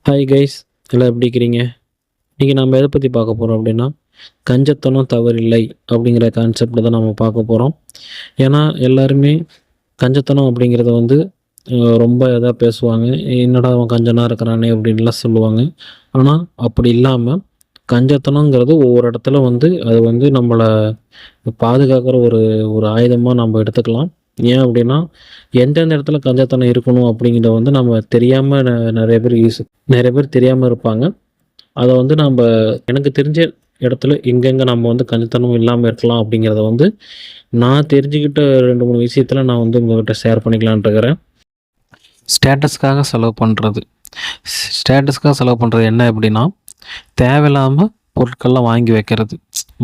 Hi guys, எல்லாம் எப்படி இருக்கிறீங்க? இன்றைக்கி நம்ம எதை பற்றி பார்க்க போகிறோம் அப்படின்னா, கஞ்சத்தனம் தவறில்லை அப்படிங்கிற கான்செப்டில் தான் நம்ம பார்க்க போகிறோம். ஏன்னா எல்லாருமே கஞ்சத்தனம் அப்படிங்கிறத வந்து ரொம்ப இதாக பேசுவாங்க. என்னடா அவன் கஞ்சனாக இருக்கிறானே அப்படின்லாம் சொல்லுவாங்க. ஆனால் அப்படி இல்லாமல் கஞ்சத்தனங்கிறது ஒவ்வொரு இடத்துல வந்து அது வந்து நம்மளை பாதுகாக்கிற ஒரு ஒரு ஆயுதமாக நம்ம எடுத்துக்கலாம். ஏன் அப்படின்னா, எந்தெந்த இடத்துல கஞ்சத்தனம் இருக்கணும் அப்படிங்கிறத வந்து நம்ம தெரியாமல் நிறைய பேர் தெரியாமல் இருப்பாங்க. அதை வந்து நம்ம எனக்கு தெரிஞ்ச இடத்துல எங்கெங்கே நம்ம வந்து கஞ்சத்தனம் இல்லாமல் இருக்கலாம் அப்படிங்கிறத வந்து நான் தெரிஞ்சுக்கிட்ட 2, 3 விஷயத்தில் நான் வந்து உங்கள்கிட்ட ஷேர் பண்ணிக்கலான்ட்டு இருக்கிறேன். ஸ்டேட்டஸ்க்காக செலவு பண்ணுறது என்ன அப்படின்னா, தேவையில்லாமல் பொருட்கள்லாம் வாங்கி வைக்கிறது.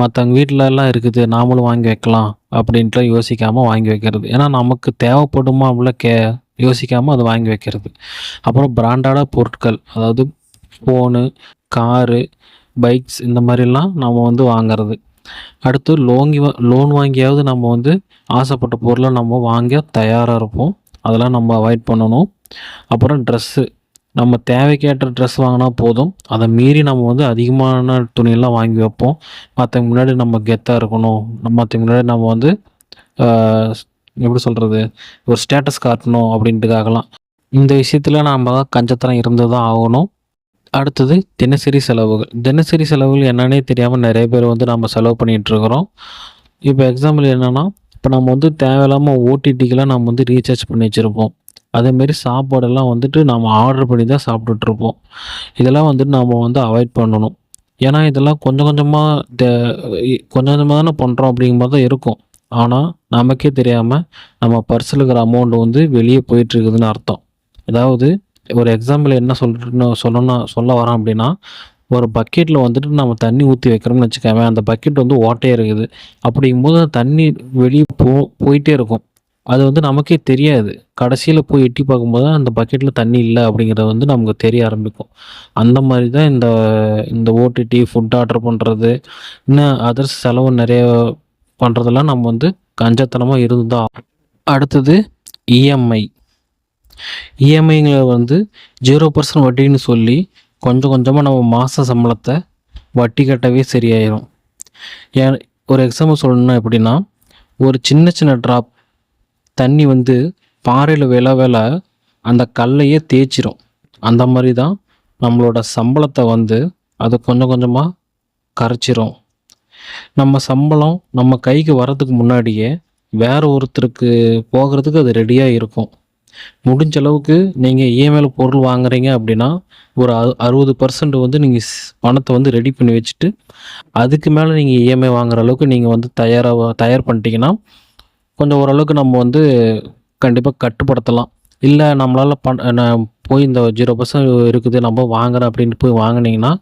மற்றவங்க வீட்டிலலாம் இருக்குது, நாமளும் வாங்கி வைக்கலாம் அப்படின்ட்டுலாம் யோசிக்காமல் வாங்கி வைக்கிறது. ஏன்னா நமக்கு தேவைப்படுமா அப்படிலாம் யோசிக்காமல் அதை வாங்கி வைக்கிறது. அப்புறம் பிராண்டடான பொருட்கள், அதாவது ஃபோனு, காரு, பைக்ஸ் இந்த மாதிரிலாம் நம்ம வந்து வாங்கிறது. அடுத்து லோன் வாங்கியாவது நம்ம வந்து ஆசைப்பட்ட பொருளை நம்ம வாங்க தயாராக இருப்போம். அதெல்லாம் நம்ம அவாய்ட் பண்ணணும். அப்புறம் ட்ரெஸ்ஸு, நம்ம தேவைக்கேற்ற ட்ரெஸ் வாங்கினா போதும். அதை மீறி நம்ம வந்து அதிகமான துணியெல்லாம் வாங்கி வைப்போம். மற்றவங்க முன்னாடி நம்ம கெத்தாக இருக்கணும், மற்றவங்க முன்னாடி நம்ம வந்து எப்படி சொல்கிறது, ஒரு ஸ்டேட்டஸ் காட்டணும் அப்படின்ட்டுக்காகலாம். இந்த விஷயத்தில் நம்ம கஞ்சத்தனம் இருந்து தான் ஆகணும். அடுத்தது தினசரி செலவுகள் என்னன்னே தெரியாமல் நிறைய பேர் வந்து நம்ம செலவு பண்ணிகிட்ருக்குறோம். இப்போ எக்ஸாம்பிள் என்னென்னா, இப்போ நம்ம வந்து தேவையில்லாமல் ஓடிடிக்கெலாம் நம்ம வந்து ரீசார்ஜ் பண்ணி வச்சுருப்போம். அதேமாரி சாப்பாடெல்லாம் வந்துட்டு நம்ம ஆர்டர் பண்ணி தான் சாப்பிட்டுட்ருப்போம். இதெல்லாம் வந்துட்டு நம்ம வந்து அவாய்ட் பண்ணணும். ஏன்னா இதெல்லாம் கொஞ்சம் கொஞ்சமாக தானே பண்ணுறோம் அப்படிங்கும்போது தான் இருக்கும். ஆனால் நமக்கே தெரியாமல் நம்ம பர்ஸில் இருக்கிற அமௌண்ட் வந்து வெளியே போயிட்டுருக்குதுன்னு அர்த்தம். அதாவது ஒரு எக்ஸாம்பிள் என்ன சொல்ல வரேன் அப்படின்னா, ஒரு பக்கெட்டில் வந்துட்டு நம்ம தண்ணி ஊற்றி வைக்கிறோம்னு வச்சுக்கோங்க. அந்த பக்கெட் வந்து ஓட்டையாக இருக்குது. அப்படிங்கும்போது தண்ணி வெளியே போயிட்டே இருக்கும். அது வந்து நமக்கே தெரியாது. கடைசியில் போய் எட்டி பார்க்கும்போது தான் அந்த பக்கெட்டில் தண்ணி இல்லை அப்படிங்கிறது வந்து நமக்கு தெரிய ஆரம்பிக்கும். அந்த மாதிரி தான் இந்த ஓடிடி, ஃபுட் ஆர்டர் பண்ணுறது, இன்னும் அதர்ஸ் செலவு நிறைய பண்ணுறதெல்லாம் நம்ம வந்து கஞ்சத்தனமாக இருந்து தான். அடுத்தது இஎம்ஐங்களை வந்து 0% வட்டின்னு சொல்லி கொஞ்சம் கொஞ்சமாக நம்ம மாத சம்பளத்தை வட்டி கட்டவே சரியாயிடும். ஏன் ஒரு எக்ஸாம்பிள் சொல்லணும்னா எப்படின்னா, ஒரு சின்ன ட்ராப் தண்ணி வந்து பாறையில் விழ அந்த கல்லையே தேய்ச்சிரும். அந்த மாதிரி தான் நம்மளோட சம்பளத்தை வந்து அது கொஞ்சம் கொஞ்சமாக கரைச்சிரும். நம்ம சம்பளம் நம்ம கைக்கு வர்றதுக்கு முன்னாடியே வேற ஒருத்தருக்கு போகிறதுக்கு அது ரெடியாக இருக்கும். முடிஞ்ச அளவுக்கு நீங்கள் இஎம்ஐயில் பொருள் வாங்குறீங்க அப்படின்னா, ஒரு 60% வந்து நீங்கள் பணத்தை வந்து ரெடி பண்ணி வச்சுட்டு, அதுக்கு மேலே நீங்கள் இஎம்ஐ வாங்குற அளவுக்கு நீங்கள் வந்து தயார் பண்ணிட்டீங்கன்னா, கொஞ்சம் ஓரளவுக்கு நம்ம வந்து கண்டிப்பாக கட்டுப்படுத்தலாம். இல்லை நம்மளால் போய் இந்த 0% இருக்குது நம்ம வாங்குறேன் அப்படின்ட்டு போய் வாங்கினீங்கன்னா,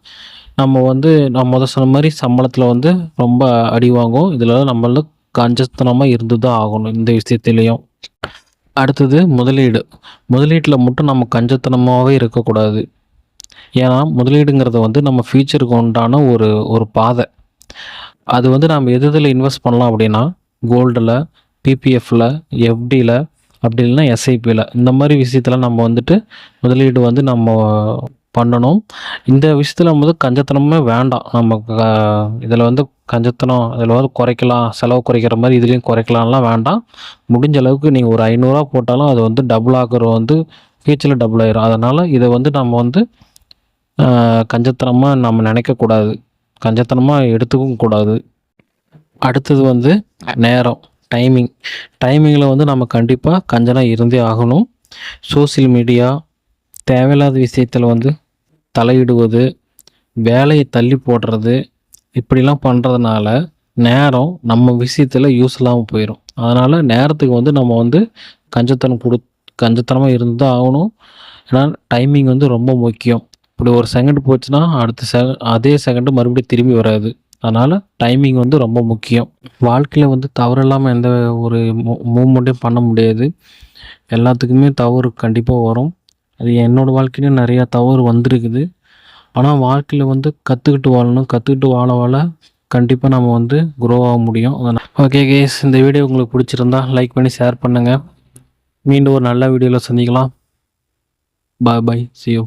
நம்ம வந்து நான் சொன்ன மாதிரி சம்பளத்தில் வந்து ரொம்ப அடி வாங்கும். இதில் நம்மள கஞ்சத்தனமாக இருந்து தான் ஆகணும் இந்த விஷயத்துலேயும். அடுத்தது முதலீட்டில் மட்டும் நம்ம கஞ்சத்தனமாகவே இருக்கக்கூடாது. ஏன்னா முதலீடுங்கிறது வந்து நம்ம ஃப்யூச்சருக்கு உண்டான ஒரு பாதை. அது வந்து நம்ம எதில் இன்வெஸ்ட் பண்ணலாம் அப்படின்னா, கோல்டில், பிபிஎஃப்பில், எஃப்டியில், அப்படி இல்லைன்னா எஸ்ஐபியில், இந்த மாதிரி விஷயத்தில் நம்ம வந்துட்டு முதலீடு வந்து நம்ம பண்ணணும். இந்த விஷயத்தில் நம்ம வந்து கஞ்சத்தனமே வேண்டாம். நம்ம இதில் வந்து கஞ்சத்தனம் இதில் வந்து குறைக்கலாம், செலவு குறைக்கிற மாதிரி இதுலேயும் குறைக்கலாம்லாம் வேண்டாம். முடிஞ்ச அளவுக்கு நீங்கள் ஒரு 500 போட்டாலும் அது வந்து டபுள் ஆகிறது வந்து ஃபியூச்சரில் டபுள் ஆயிரும். அதனால் இதை வந்து நம்ம வந்து கஞ்சத்தனமாக நம்ம நினைக்கக்கூடாது, கஞ்சத்தனமாக எடுத்துக்கவும் கூடாது. அடுத்தது வந்து நேரம், டைமிங்கில் வந்து நம்ம கண்டிப்பாக கஞ்சனாக இருந்தே ஆகணும். சோசியல் மீடியா, தேவையில்லாத விஷயத்தில் வந்து தலையிடுவது, வேலையை தள்ளி போடுறது, இப்படிலாம் பண்ணுறதுனால நேரம் நம்ம விஷயத்தில் யூஸ் இல்லாமல் போயிடும். அதனால் நேரத்துக்கு வந்து நம்ம வந்து கஞ்சத்தனமாக இருந்து தான் ஆகணும். ஏன்னா டைமிங் வந்து ரொம்ப முக்கியம். இப்படி ஒரு செகண்ட் போச்சுன்னா அதே செகண்டு மறுபடியும் திரும்பி வராது. அதனால் டைமிங் வந்து ரொம்ப முக்கியம். வாழ்க்கையில் வந்து தவறு இல்லாமல் எந்த ஒரு மூமெண்ட்டையும் பண்ண முடியாது. எல்லாத்துக்குமே தவறு கண்டிப்பாக வரும். அது என்னோடய வாழ்க்கையிலும் நிறையா தவறு வந்திருக்குது. ஆனால் வாழ்க்கையில் வந்து கற்றுக்கிட்டு வாழ கண்டிப்பாக நம்ம வந்து க்ரோ ஆக முடியும். அதனால் ஓகே கேஸ், இந்த வீடியோ உங்களுக்கு பிடிச்சிருந்தா லைக் பண்ணி ஷேர் பண்ணுங்கள். மீண்டும் ஒரு நல்ல வீடியோவில் சந்திக்கலாம். பாய், see you.